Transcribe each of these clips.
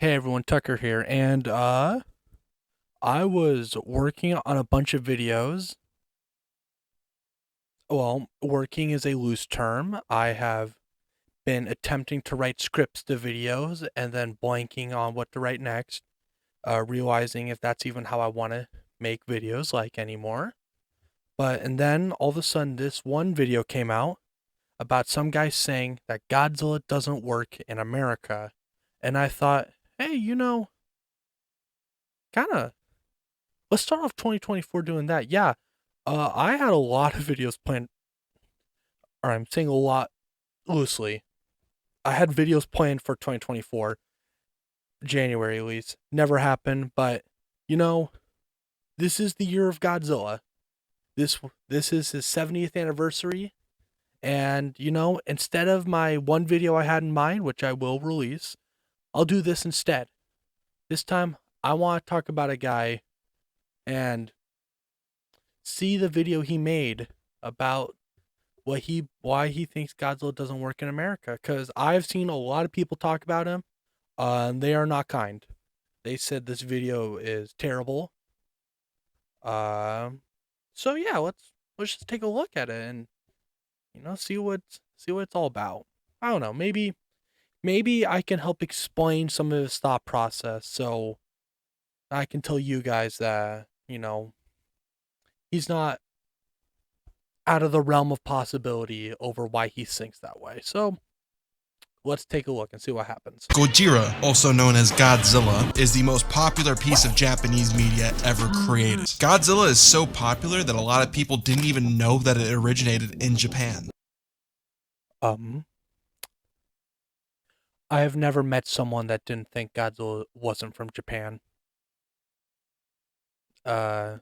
Hey everyone, Tucker here, and I was working on a bunch of videos. Well, working is a loose term. I have been attempting to write scripts to videos and then blanking on what to write next, realizing if that's even how I want to make videos like anymore. And then all of a sudden this one video came out about some guy saying that Godzilla doesn't work in America. And I thought, hey, kind of let's start off 2024 doing that. Yeah. I had a lot of videos planned, or I'm saying a lot loosely. I had videos planned for 2024, January at least. Never happened, but you know, this is the year of Godzilla. This this is his 70th anniversary, and instead of my one video I had in mind, which I will release, I'll do this instead. This time, I want to talk about a guy and see the video he made about why he thinks Godzilla doesn't work in America. Because I've seen a lot of people talk about him, and they are not kind. They said this video is terrible. Um, so yeah, let's just take a look at it and see what it's all about. I don't know. Maybe I can help explain some of his thought process, so I can tell you guys that he's not out of the realm of possibility over why he thinks that way. So let's take a look and see what happens. Gojira, also known as Godzilla, is the most popular piece of Japanese media ever created. Godzilla is so popular that a lot of people didn't even know that it originated in Japan. I have never met someone that didn't think Godzilla wasn't from Japan. I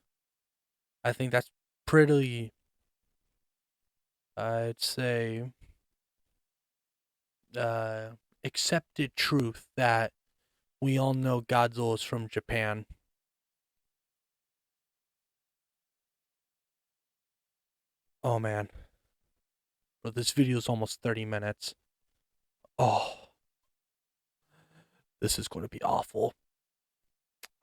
think that's pretty, I'd say, accepted truth that we all know Godzilla is from Japan. Oh man. But this video is almost 30 minutes. Oh, this is going to be awful.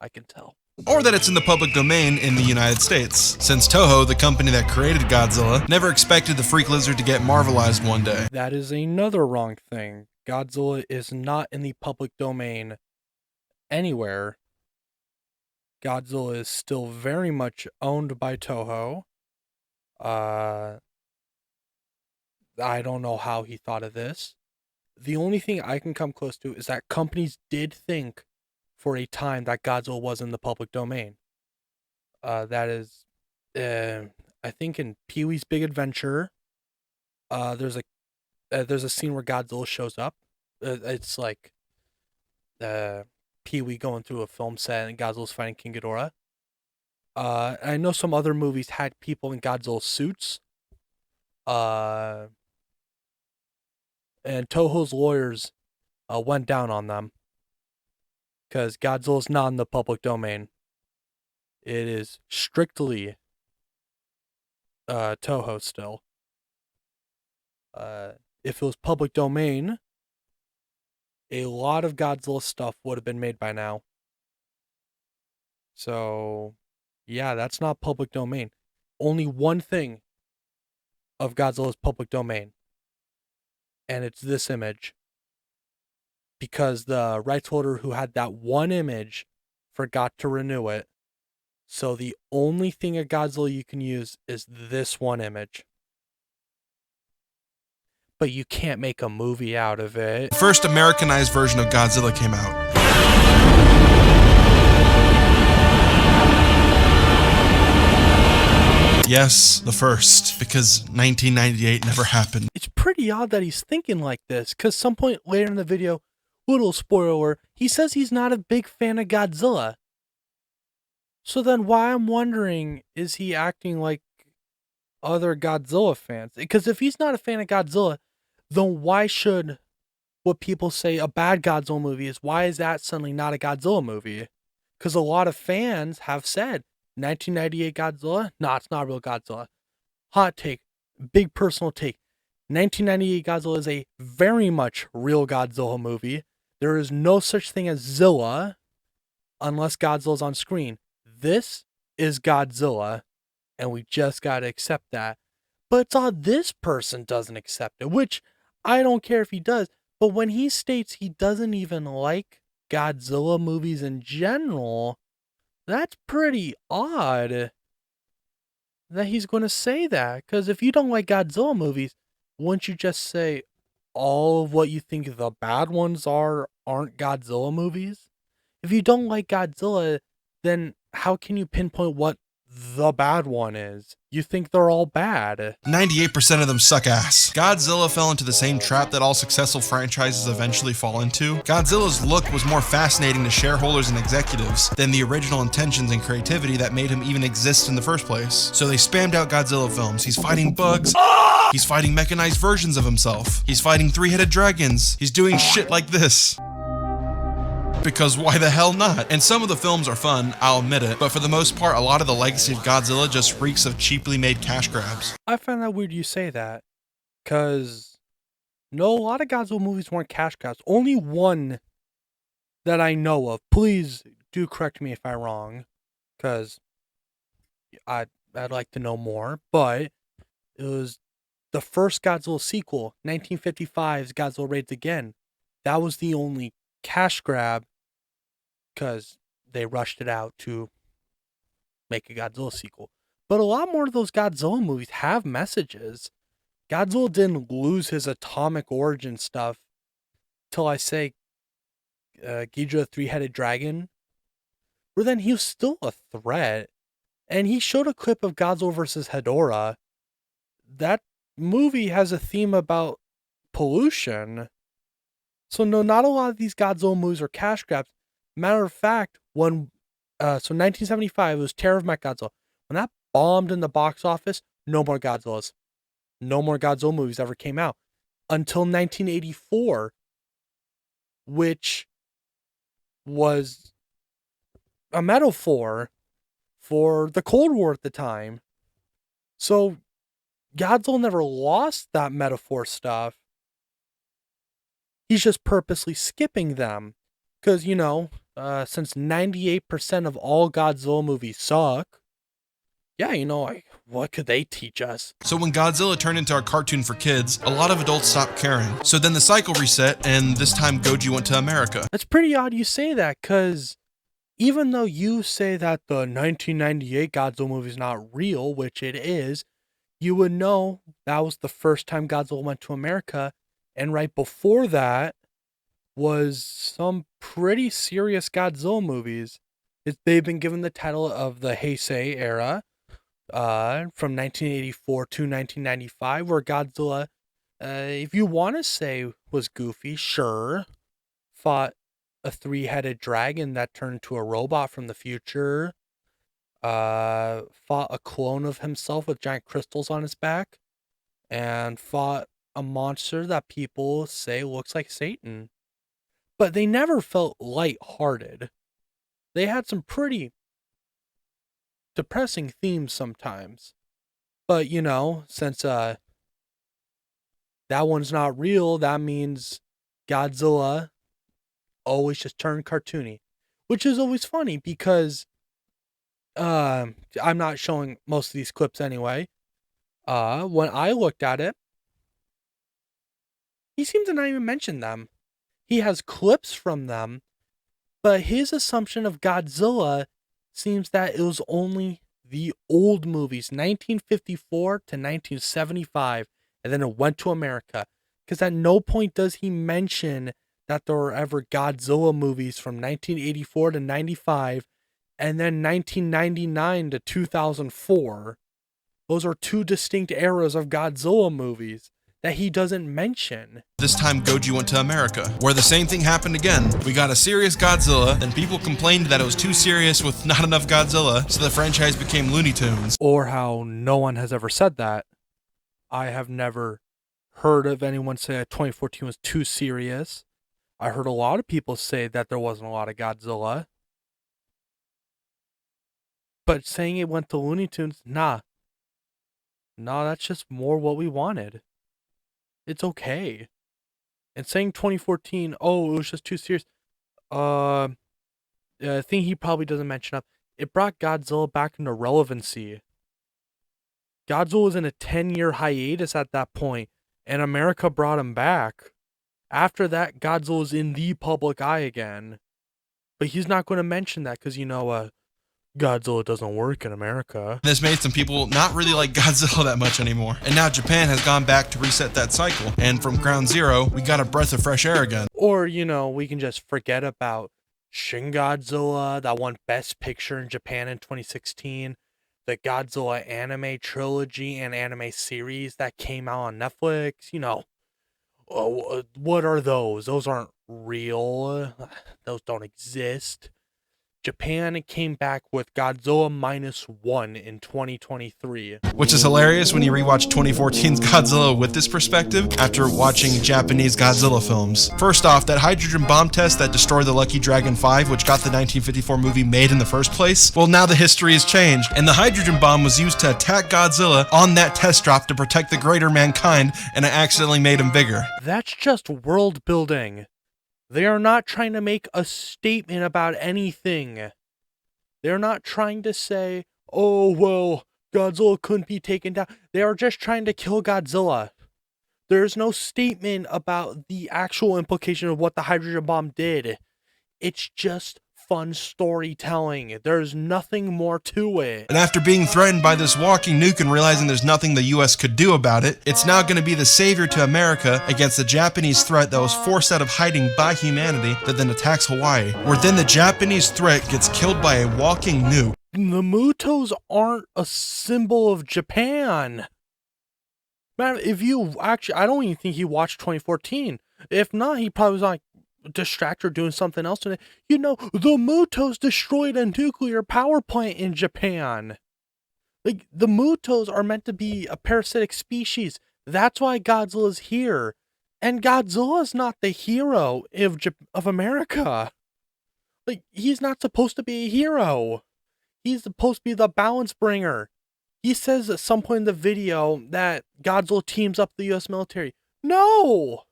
I can tell. Or that it's in the public domain in the United States, since Toho, the company that created Godzilla, never expected the freak lizard to get marvelized one day. That is another wrong thing. Godzilla is not in the public domain anywhere. Godzilla is still very much owned by Toho. I don't know how he thought of this. The only thing I can come close to is that companies did think for a time that Godzilla was in the public domain. That is, I think in Pee-wee's Big Adventure, there's a scene where Godzilla shows up. It's like Pee-wee going through a film set and Godzilla's fighting King Ghidorah. I know some other movies had people in Godzilla suits. And Toho's lawyers went down on them because Godzilla's not in the public domain. It is strictly Toho still. If it was public domain, a lot of Godzilla stuff would have been made by now. So, yeah, that's not public domain. Only one thing of Godzilla's public domain, and it's this image. Because the rights holder who had that one image forgot to renew it. So the only thing of Godzilla you can use is this one image. But you can't make a movie out of it. The first Americanized version of Godzilla came out. Yes, the first, because 1998 never happened. It's pretty odd that he's thinking like this, because some point later in the video, little spoiler, he says he's not a big fan of Godzilla. So then why I'm wondering, is he acting like other Godzilla fans? Because if he's not a fan of Godzilla, then why should what people say a bad Godzilla movie is, why is that suddenly not a Godzilla movie? Because a lot of fans have said 1998 Godzilla, nah, it's not real Godzilla. Hot take, big personal take. 1998 Godzilla is a very much real Godzilla movie. There is no such thing as Zilla unless Godzilla's on screen. This is Godzilla, and we just gotta accept that. But it's odd this person doesn't accept it, which I don't care if he does. But when he states he doesn't even like Godzilla movies in general, that's pretty odd that he's going to say that. Because if you don't like Godzilla movies, wouldn't you just say all of what you think the bad ones aren't Godzilla movies? If you don't like Godzilla, then how can you pinpoint what the bad one is? You think they're all bad. 98% of them suck ass. Godzilla fell into the same trap that all successful franchises eventually fall into. Godzilla's look was more fascinating to shareholders and executives than the original intentions and creativity that made him even exist in the first place. So they spammed out Godzilla films. He's fighting bugs. He's fighting mechanized versions of himself. He's fighting three-headed dragons. He's doing shit like this. Because why the hell not? And some of the films are fun, I'll admit it, but for the most part, a lot of the legacy of Godzilla just reeks of cheaply made cash grabs. I find that weird you say that, because no, a lot of Godzilla movies weren't cash grabs. Only one that I know of. Please do correct me if I'm wrong, because I'd like to know more. But it was the first Godzilla sequel, 1955's Godzilla Raids Again. That was the only cash grab, because they rushed it out to make a Godzilla sequel. But a lot more of those Godzilla movies have messages. Godzilla didn't lose his atomic origin stuff till I say Ghidorah the Three-Headed Dragon, where then he was still a threat. And he showed a clip of Godzilla vs. Hedorah. That movie has a theme about pollution. So no, not a lot of these Godzilla movies are cash grabs. Matter of fact, when 1975, it was Terror of Mechagodzilla. When that bombed in the box office, no more Godzillas. No more Godzilla movies ever came out. Until 1984, which was a metaphor for the Cold War at the time. So Godzilla never lost that metaphor stuff. He's just purposely skipping them. Because, since 98% of all Godzilla movies suck, what could they teach us? So when Godzilla turned into a cartoon for kids, a lot of adults stopped caring. So then the cycle reset, and this time Goji went to America. It's pretty odd you say that, because even though you say that the 1998 Godzilla movie is not real, which it is, you would know that was the first time Godzilla went to America, and right before that was some pretty serious Godzilla movies. They've been given the title of the Heisei era, from 1984 to 1995, where Godzilla, if you want to say was goofy, sure, fought a three-headed dragon that turned into a robot from the future, fought a clone of himself with giant crystals on his back, and fought a monster that people say looks like Satan. But they never felt lighthearted. They had some pretty depressing themes sometimes. But, since that one's not real, that means Godzilla always just turned cartoony. Which is always funny because I'm not showing most of these clips anyway. When I looked at it, he seemed to not even mention them. He has clips from them, but his assumption of Godzilla seems that it was only the old movies, 1954 to 1975, and then it went to America. Because at no point does he mention that there were ever Godzilla movies from 1984 to 95, and then 1999 to 2004. Those are two distinct eras of Godzilla movies that he doesn't mention. This time Goji went to America, where the same thing happened again. We got a serious Godzilla, then people complained that it was too serious with not enough Godzilla, so the franchise became Looney Tunes. Or how no one has ever said that. I have never heard of anyone say that 2014 was too serious. I heard a lot of people say that there wasn't a lot of Godzilla. But saying it went to Looney Tunes, nah. Nah, that's just more what we wanted. It's okay. And saying 2014, oh, it was just too serious. Thing he probably doesn't mention up, it brought Godzilla back into relevancy. Godzilla was in a 10-year hiatus at that point, and America brought him back. After that, Godzilla was in the public eye again. But he's not going to mention that because, Godzilla doesn't work in America. This made some people not really like Godzilla that much anymore. And now Japan has gone back to reset that cycle. And from ground zero, we got a breath of fresh air again. Or, we can just forget about Shin Godzilla, that won Best Picture in Japan in 2016. The Godzilla anime trilogy and anime series that came out on Netflix. What are those? Those aren't real. Those don't exist. Japan came back with Godzilla -1 in 2023. Which is hilarious when you rewatch 2014's Godzilla with this perspective after watching Japanese Godzilla films. First off, that hydrogen bomb test that destroyed the Lucky Dragon 5, which got the 1954 movie made in the first place, well, now the history has changed, and the hydrogen bomb was used to attack Godzilla on that test drop to protect the greater mankind, and it accidentally made him bigger. That's just world building. They are not trying to make a statement about anything. They're not trying to say, oh, well, Godzilla couldn't be taken down. They are just trying to kill Godzilla. There's no statement about the actual implication of what the hydrogen bomb did. It's just fun storytelling. There's nothing more to it. And after being threatened by this walking nuke and realizing there's nothing the US could do about it, it's now going to be the savior to America against the Japanese threat that was forced out of hiding by humanity that then attacks Hawaii, where then the Japanese threat gets killed by a walking nuke. The Mutos aren't a symbol of Japan. Man, if you actually, I don't even think he watched 2014. If not, he probably was like, distracted doing something else. And the Mutos destroyed a nuclear power plant in Japan. Like, the Mutos are meant to be a parasitic species. That's why Godzilla's here. And Godzilla's not the hero of America. Like, he's not supposed to be a hero. He's supposed to be the balance bringer. He says at some point in the video that Godzilla teams up the US military. No!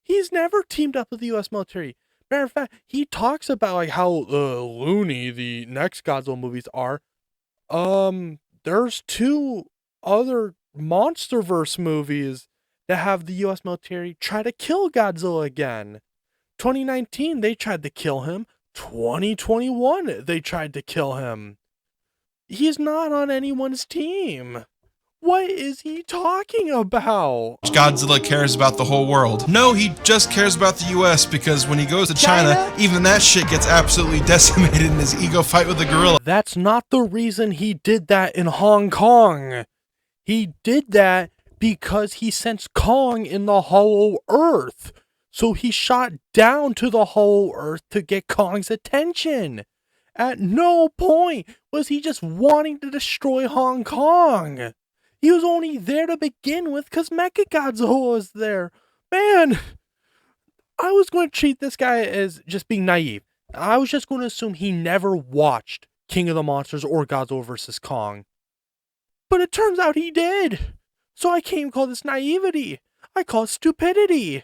He's never teamed up with the US military. Matter of fact, he talks about like how loony the next Godzilla movies are. There's 2 other MonsterVerse movies that have the US military try to kill Godzilla again. 2019, they tried to kill him. 2021, they tried to kill him. He's not on anyone's team. What is he talking about? Godzilla cares about the whole world. No, he just cares about the US because when he goes to China, even that shit gets absolutely decimated in his ego fight with the gorilla. That's not the reason he did that in Hong Kong. He did that because he sensed Kong in the Hollow Earth. So he shot down to the Hollow Earth to get Kong's attention. At no point was he just wanting to destroy Hong Kong. He was only there to begin with because Mechagodzilla was there. Man, I was going to treat this guy as just being naive. I was just going to assume he never watched King of the Monsters or Godzilla vs. Kong. But it turns out he did. So I can't even call this naivety. I call it stupidity.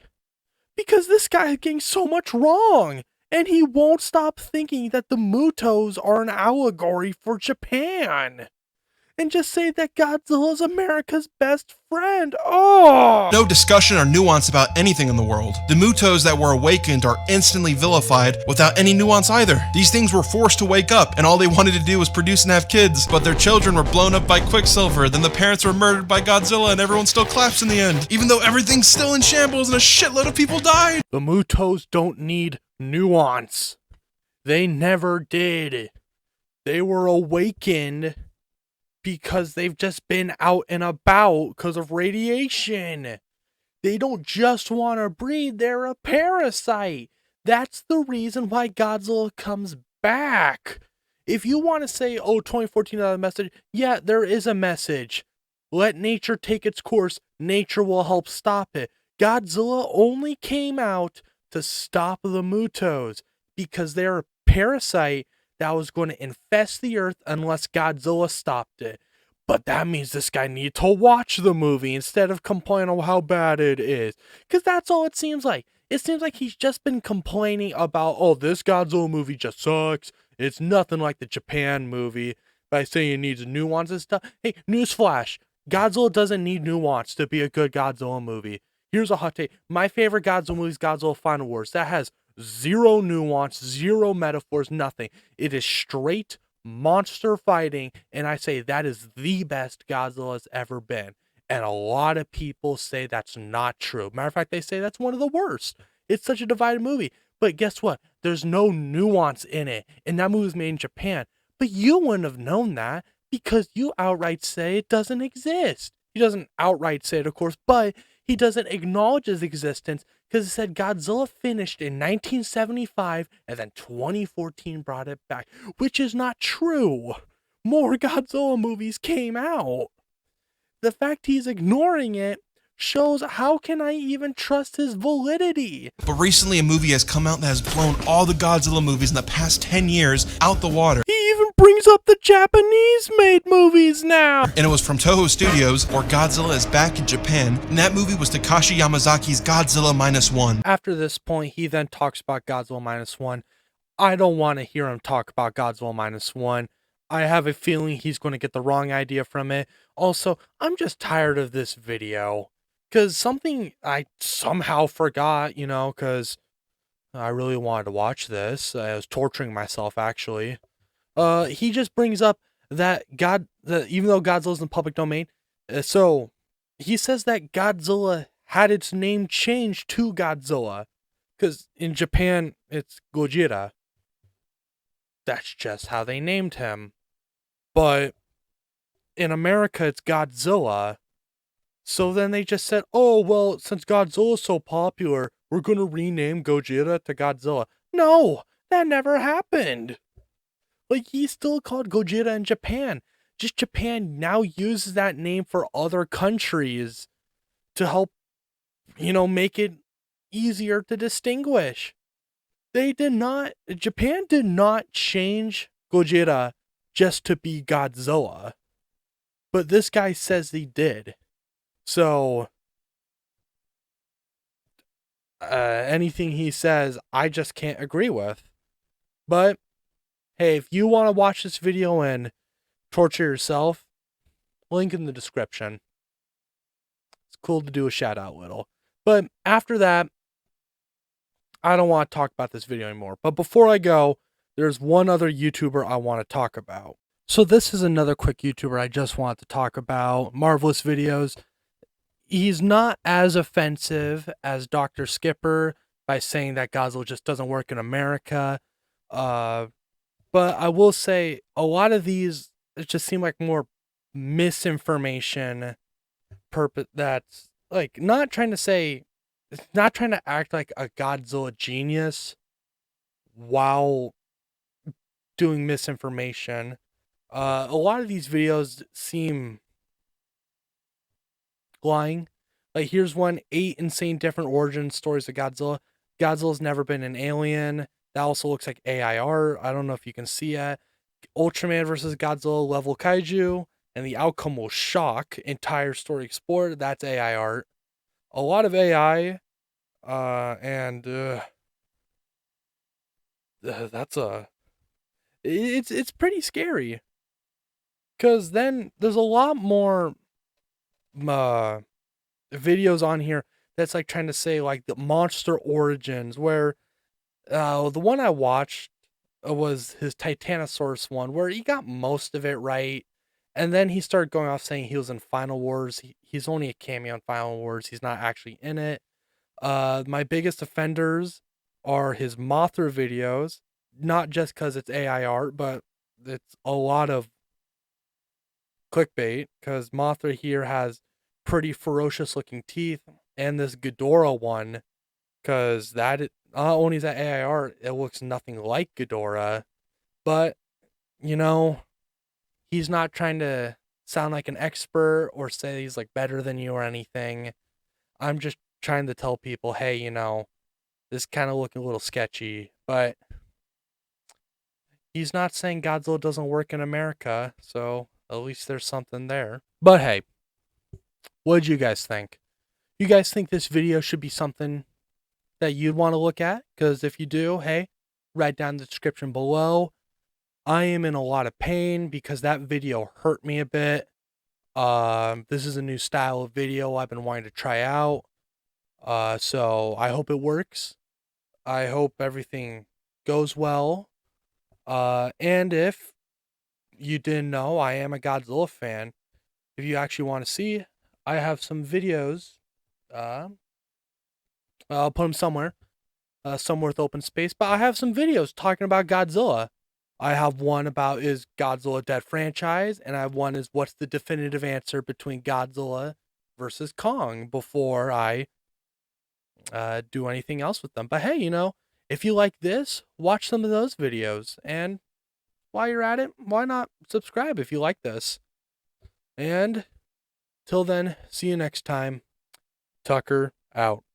Because this guy is getting so much wrong. And he won't stop thinking that the Mutos are an allegory for Japan. And just say that Godzilla's America's best friend. Oh! No discussion or nuance about anything in the world. The Mutos that were awakened are instantly vilified without any nuance either. These things were forced to wake up, and all they wanted to do was produce and have kids, but their children were blown up by Quicksilver, then the parents were murdered by Godzilla, and everyone still claps in the end, even though everything's still in shambles and a shitload of people died. The Mutos don't need nuance. They never did. They were awakened because they've just been out and about because of radiation. They don't just want to breed, they're a parasite. That's the reason why Godzilla comes back. If you want to say, oh, 2014 had a message, yeah, there is a message. Let nature take its course. Nature will help stop it. Godzilla only came out to stop the Mutos because they're a parasite that was going to infest the earth unless Godzilla stopped it. But that means this guy needs to watch the movie instead of complaining on how bad it is. Because that's all it seems like. It seems like he's just been complaining about, oh, this Godzilla movie just sucks. It's nothing like the Japan movie, by saying it needs nuance and stuff. Hey, newsflash. Godzilla doesn't need nuance to be a good Godzilla movie. Here's a hot take. My favorite Godzilla movie is Godzilla Final Wars. That has zero nuance, zero metaphors, nothing. It is straight monster fighting, and I say that is the best Godzilla's ever been. And a lot of people say that's not true. Matter of fact, they say that's one of the worst. It's such a divided movie. But guess what? There's no nuance in it. And that movie was made in Japan. But you wouldn't have known that because you outright say it doesn't exist. He doesn't outright say it, of course, but he doesn't acknowledge its existence because it said Godzilla finished in 1975 and then 2014 brought it back, which is not true. More Godzilla movies came out. The fact he's ignoring it shows how can I even trust his validity? But recently a movie has come out that has blown all the Godzilla movies in the past 10 years out the water. He even brings up the Japanese-made movies now! And it was from Toho Studios, or Godzilla is back in Japan, and that movie was Takashi Yamazaki's Godzilla Minus One. After this point, he then talks about Godzilla Minus One. I don't want to hear him talk about Godzilla Minus One. I have a feeling he's going to get the wrong idea from it. Also, I'm just tired of this video. Because something I somehow forgot, because I really wanted to watch this. I was torturing myself, actually. He just brings up that even though Godzilla's in the public domain, so he says that Godzilla had its name changed to Godzilla. Because in Japan, it's Gojira. That's just how they named him. But in America, it's Godzilla. So then they just said, oh, well, since Godzilla's so popular, we're going to rename Gojira to Godzilla. No, that never happened. Like, he's still called Gojira in Japan. Just Japan now uses that name for other countries to help, make it easier to distinguish. Japan did not change Gojira just to be Godzilla. But this guy says he did. So, anything he says, I just can't agree with. But, hey, if you want to watch this video and torture yourself, link in the description. It's cool to do a shout out little. But after that, I don't want to talk about this video anymore. But before I go, there's one other YouTuber I want to talk about. So this is another quick YouTuber I just want to talk about. Marvelous Videos. He's not as offensive as Doktor Skipper by saying that Godzilla just doesn't work in America. But I will say a lot of these, it just seem like more misinformation that's like not trying to act like a Godzilla genius while doing misinformation. A lot of these videos seem lying. Like, here's one: 8 insane different origin stories of Godzilla. Godzilla's never been an alien. That also looks like AI art. I don't know if you can see it. Ultraman versus Godzilla level kaiju, and the outcome will shock. Entire story explored. That's AI art. A lot of AI, it's pretty scary. Cause then there's a lot more videos on here that's like trying to say like the monster origins, where the one I watched was his Titanosaurus one, where he got most of it right, and then he started going off saying he was in Final Wars. He's only a cameo in Final Wars. He's not actually in it. My biggest offenders are his Mothra videos, not just because it's AI art, but it's a lot of clickbait, because Mothra here has pretty ferocious looking teeth, and this Ghidorah one, because not only is that AI art, it looks nothing like Ghidorah, but he's not trying to sound like an expert or say he's like better than you or anything. I'm just trying to tell people, hey, this kind of looking a little sketchy, but he's not saying Godzilla doesn't work in America, so at least there's something there. But hey, what did you guys think? You guys think this video should be something that you'd want to look at? Because if you do, hey, write down the description below. I am in a lot of pain because that video hurt me a bit. This is a new style of video I've been wanting to try out. So I hope it works. I hope everything goes well. And if you didn't know, I am a Godzilla fan. If you actually want to see, I have some videos. Uh, I'll put them somewhere with open space. But I have some videos talking about Godzilla. I have one about is Godzilla dead franchise, and I have one is what's the definitive answer between Godzilla versus Kong before I do anything else with them. But hey, if you like this, watch some of those videos. And while you're at it, why not subscribe if you like this? And till then, see you next time. Tucker out.